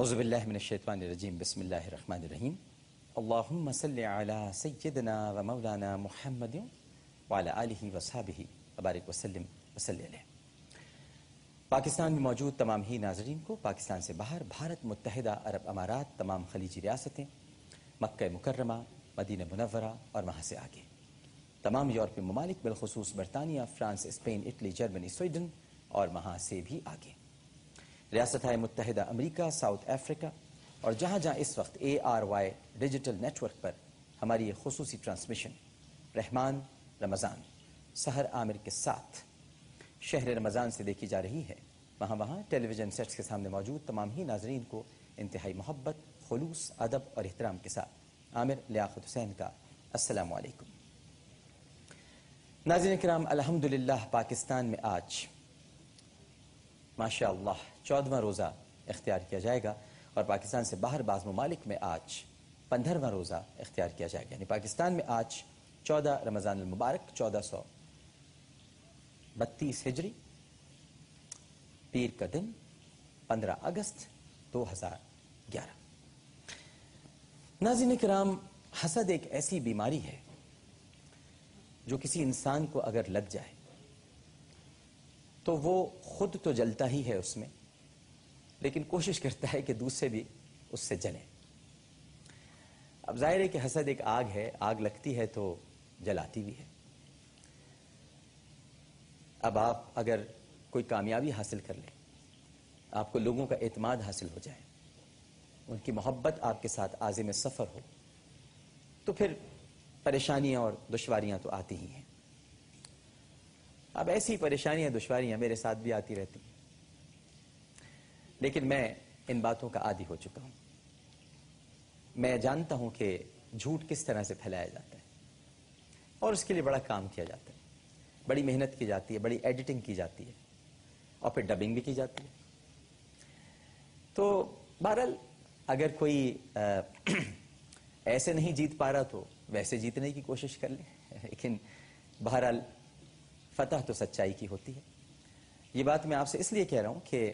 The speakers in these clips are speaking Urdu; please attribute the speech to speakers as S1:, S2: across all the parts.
S1: اعوذ باللہ من الشیطان الرجیم بسم اللہ الرحمن الرحیم اللہم صلی علی سیدنا و مولانا محمد وعلی آلہ وصحبہ وبارک وسلم وصلی علیہ۔ پاکستان میں موجود تمام ہی ناظرین کو، پاکستان سے باہر بھارت، متحدہ عرب امارات، تمام خلیجی ریاستیں، مکہ مکرمہ، مدینہ منورہ اور وہاں سے آگے تمام یورپی ممالک، بالخصوص برطانیہ، France, Spain, Italy, Germany, Sweden اور وہاں سے بھی آگے ریاستہائے متحدہ امریکہ، ساؤتھ افریقہ اور جہاں جہاں اس وقت ARY ڈیجیٹل نیٹ ورک پر ہماری یہ خصوصی ٹرانسمیشن رحمان رمضان سحر عامر کے ساتھ شہر رمضان سے دیکھی جا رہی ہے، وہاں ٹیلی ویژن سیٹس کے سامنے موجود تمام ہی ناظرین کو انتہائی محبت، خلوص، ادب اور احترام کے ساتھ عامر لیاقت حسین کا السلام علیکم۔ ناظرین کرام، الحمدللہ پاکستان میں آج ماشاء اللہ 14واں روزہ اختیار کیا جائے گا اور پاکستان سے باہر بعض ممالک میں آج 15واں روزہ اختیار کیا جائے گا، یعنی پاکستان میں آج 14 رمضان المبارک 1432 ہجری، پیر کا دن 15 اگست 2011۔ ناظرین کرام، حسد ایک ایسی بیماری ہے جو کسی انسان کو اگر لگ جائے تو وہ خود تو جلتا ہی ہے اس میں، لیکن کوشش کرتا ہے کہ دوسرے بھی اس سے جلیں۔ اب ظاہر ہے کہ حسد ایک آگ ہے، آگ لگتی ہے تو جلاتی بھی ہے۔ اب آپ اگر کوئی کامیابی حاصل کر لیں، آپ کو لوگوں کا اعتماد حاصل ہو جائے، ان کی محبت آپ کے ساتھ عازم سفر ہو، تو پھر پریشانیاں اور دشواریاں تو آتی ہی ہیں۔ اب ایسی پریشانیاں دشواریاں میرے ساتھ بھی آتی رہتی ہیں، لیکن میں ان باتوں کا عادی ہو چکا ہوں۔ میں جانتا ہوں کہ جھوٹ کس طرح سے پھیلایا جاتا ہے اور اس کے لیے بڑا کام کیا جاتا ہے، بڑی محنت کی جاتی ہے، بڑی ایڈیٹنگ کی جاتی ہے اور پھر ڈبنگ بھی کی جاتی ہے۔ تو بہرحال اگر کوئی ایسے نہیں جیت پا رہا تو ویسے جیتنے کی کوشش کر لیں، لیکن بہرحال فتح تو سچائی کی ہوتی ہے۔ یہ بات میں آپ سے اس لیے کہہ رہا ہوں کہ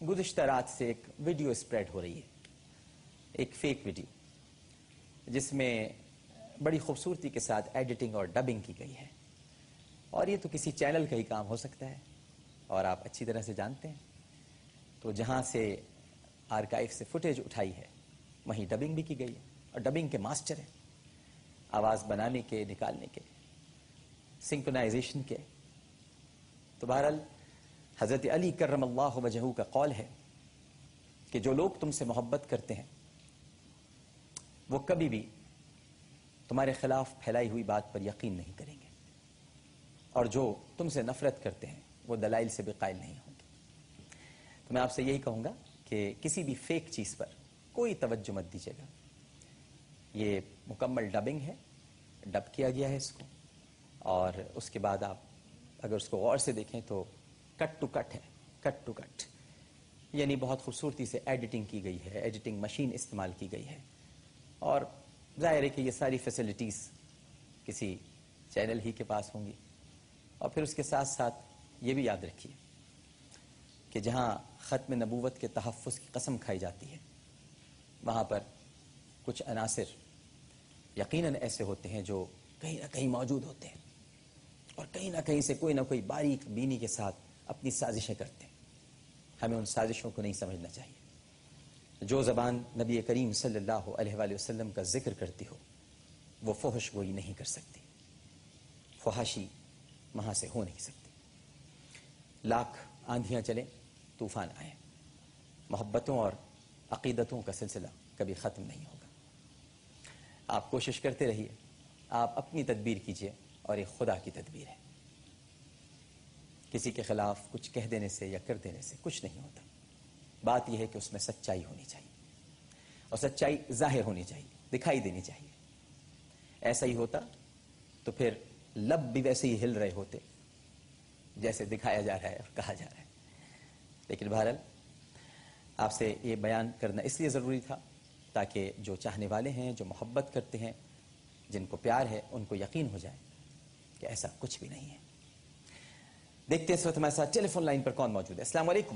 S1: گزشتہ رات سے ایک ویڈیو اسپریڈ ہو رہی ہے، ایک فیک ویڈیو، جس میں بڑی خوبصورتی کے ساتھ ایڈیٹنگ اور ڈبنگ کی گئی ہے، اور یہ تو کسی چینل کا ہی کام ہو سکتا ہے اور آپ اچھی طرح سے جانتے ہیں۔ تو جہاں سے آرکائیو سے فوٹیج اٹھائی ہے وہیں ڈبنگ بھی کی گئی ہے، اور ڈبنگ کے ماسٹر ہیں، آواز بنانے کے، نکالنے کے، سنکرونائزیشن کے۔ تو بہرحال حضرت علی کرم اللہ وجہہ کا قول ہے کہ جو لوگ تم سے محبت کرتے ہیں وہ کبھی بھی تمہارے خلاف پھیلائی ہوئی بات پر یقین نہیں کریں گے، اور جو تم سے نفرت کرتے ہیں وہ دلائل سے بھی قائل نہیں ہوں گے۔ تو میں آپ سے یہی کہوں گا کہ کسی بھی فیک چیز پر کوئی توجہ مت دیجیے گا۔ یہ مکمل ڈبنگ ہے، ڈب کیا گیا ہے اس کو، اور اس کے بعد آپ اگر اس کو غور سے دیکھیں تو کٹ ٹو کٹ ہے، کٹ ٹو کٹ، یعنی بہت خوبصورتی سے ایڈیٹنگ کی گئی ہے، ایڈیٹنگ مشین استعمال کی گئی ہے، اور ظاہر ہے کہ یہ ساری فیسلٹیز کسی چینل ہی کے پاس ہوں گی۔ اور پھر اس کے ساتھ ساتھ یہ بھی یاد رکھیے کہ جہاں ختم نبوت کے تحفظ کی قسم کھائی جاتی ہے، وہاں پر کچھ عناصر یقیناً ایسے ہوتے ہیں جو کہیں نہ کہیں موجود ہوتے ہیں، اور کہیں نہ کہیں سے کوئی نہ کوئی باریک بینی کے ساتھ اپنی سازشیں کرتے ہیں۔ ہمیں ان سازشوں کو نہیں سمجھنا چاہیے۔ جو زبان نبی کریم صلی اللہ علیہ وآلہ وسلم کا ذکر کرتی ہو وہ فحش گوئی نہیں کر سکتی، فحاشی وہاں سے ہو نہیں سکتی۔ لاکھ آندھیاں چلیں، طوفان آئیں، محبتوں اور عقیدتوں کا سلسلہ کبھی ختم نہیں ہوگا۔ آپ کوشش کرتے رہیے، آپ اپنی تدبیر کیجئے، اور یہ خدا کی تدبیر ہے۔ کسی کے خلاف کچھ کہہ دینے سے یا کر دینے سے کچھ نہیں ہوتا، بات یہ ہے کہ اس میں سچائی ہونی چاہیے، اور سچائی ظاہر ہونی چاہیے، دکھائی دینی چاہیے۔ ایسا ہی ہوتا تو پھر لب بھی ویسے ہی ہل رہے ہوتے جیسے دکھایا جا رہا ہے اور کہا جا رہا ہے۔ لیکن بہرحال آپ سے یہ بیان کرنا اس لیے ضروری تھا تاکہ جو چاہنے والے ہیں، جو محبت کرتے ہیں، جن کو پیار ہے، ان کو یقین ہو جائے کہ ایسا کچھ بھی نہیں ہے۔ دیکھتے ہیں اس وقت ہمارے ساتھ ٹیلی فون لائن پر کون موجود ہے۔ السلام علیکم۔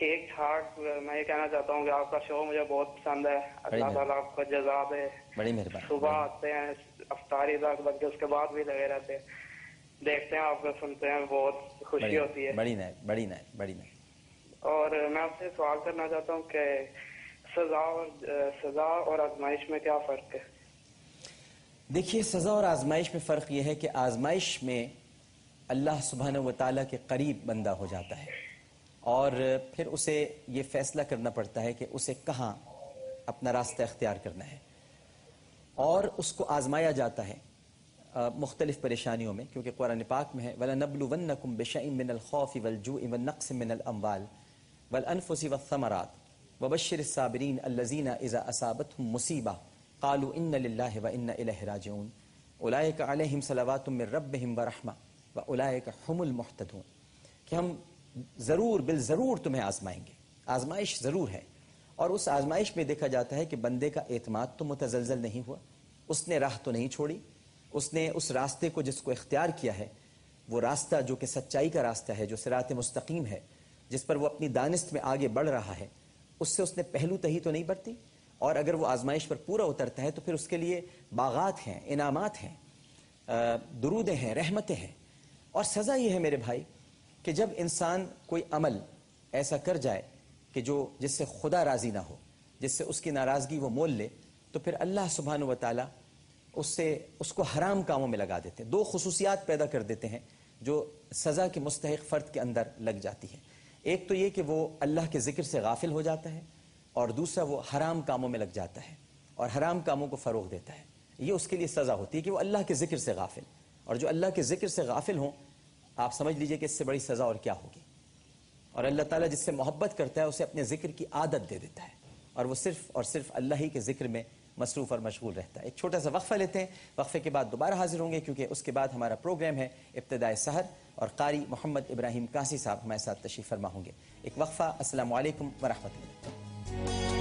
S2: ٹھیک ٹھاک. میں یہ کہنا چاہتا ہوں کہ آپ کا شو مجھے بہت پسند ہے. اللہ تعالیٰ آپ کو جزا دے.
S1: بڑی مہربانی.
S2: صبح آتے ہیں افطاری تک بلکہ اس کے بعد بھی لگے رہتے ہیں, دیکھتے ہیں آپ کو, سنتے ہیں, بہت خوشی ہوتی ہے.
S1: بڑی نائب, بڑی نائب, بڑی نائب.
S2: اور میں آپ سے سوال کرنا چاہتا ہوں کہ سزا اور آزمائش میں کیا فرق ہے؟
S1: دیکھیے, سزا اور آزمائش میں فرق یہ ہے کہ آزمائش میں اللہ سبحانہ و تعالیٰ کے قریب بندہ ہو جاتا ہے اور پھر اسے یہ فیصلہ کرنا پڑتا ہے کہ اسے کہاں اپنا راستہ اختیار کرنا ہے, اور اس کو آزمایا جاتا ہے مختلف پریشانیوں میں, کیونکہ قرآن پاک میں ہے وَلَنَبْلُوَنَّكُمْ بِشَيْءٍ مِّنَ الْخَوْفِ وَالْجُوعِ وَالنَّقْصِ مِّنَ الْأَمْوَالِ وَالْأَنفُسِ وَالثَّمَرَاتِ وَبَشِّرِ الصَّابِرِينَ الَّذِينَ إِذَا أَصَابَتْهُمْ مُصِيبَةٌ قَالُوا إِنَّ لِلَّهِ وَإِنَّا إِلَيْهِ رَاجِعُونَ أُولَٰئِكَ عَلَيْهِمْ صَلَوَاتٌ مِّن رَّبِّهِمْ وَرَحْمَةٌ وَأُولَٰئِكَ هُمُ الْمُهْتَدُونَ. کہ ہم ضرور بالضرور تمہیں آزمائیں گے. آزمائش ضرور ہے, اور اس آزمائش میں دیکھا جاتا ہے کہ بندے کا اعتماد تو متزلزل نہیں ہوا, اس نے راہ تو نہیں چھوڑی, اس نے اس راستے کو جس کو اختیار کیا ہے, وہ راستہ جو کہ سچائی کا راستہ ہے, جو صراط مستقیم ہے, جس پر وہ اپنی دانست میں آگے بڑھ رہا ہے, اس سے اس نے پہلو تہی تو نہیں برتی. اور اگر وہ آزمائش پر پورا اترتا ہے تو پھر اس کے لیے باغات ہیں, انعامات ہیں, درودیں ہیں, رحمتیں ہیں. اور سزا یہ ہے میرے بھائی کہ جب انسان کوئی عمل ایسا کر جائے کہ جس سے خدا راضی نہ ہو, جس سے اس کی ناراضگی وہ مول لے, تو پھر اللہ سبحانہ و تعالیٰ اس کو حرام کاموں میں لگا دیتے ہیں. دو خصوصیات پیدا کر دیتے ہیں جو سزا کے مستحق فرد کے اندر لگ جاتی ہے. ایک تو یہ کہ وہ اللہ کے ذکر سے غافل ہو جاتا ہے, اور دوسرا وہ حرام کاموں میں لگ جاتا ہے اور حرام کاموں کو فروغ دیتا ہے. یہ اس کے لیے سزا ہوتی ہے کہ وہ اللہ کے ذکر سے غافل, اور جو اللہ کے ذکر سے غافل ہوں, آپ سمجھ لیجئے کہ اس سے بڑی سزا اور کیا ہوگی. اور اللہ تعالیٰ جس سے محبت کرتا ہے اسے اپنے ذکر کی عادت دے دیتا ہے, اور وہ صرف اور صرف اللہ ہی کے ذکر میں مصروف اور مشغول رہتا ہے. ایک چھوٹا سا وقفہ لیتے ہیں, وقفے کے بعد دوبارہ حاضر ہوں گے, کیونکہ اس کے بعد ہمارا پروگرام ہے ابتدائے سحر, اور قاری محمد ابراہیم کاسی صاحب ہمارے ساتھ تشریف فرما ہوں گے. ایک وقفہ. السلام علیکم ورحمۃ اللہ.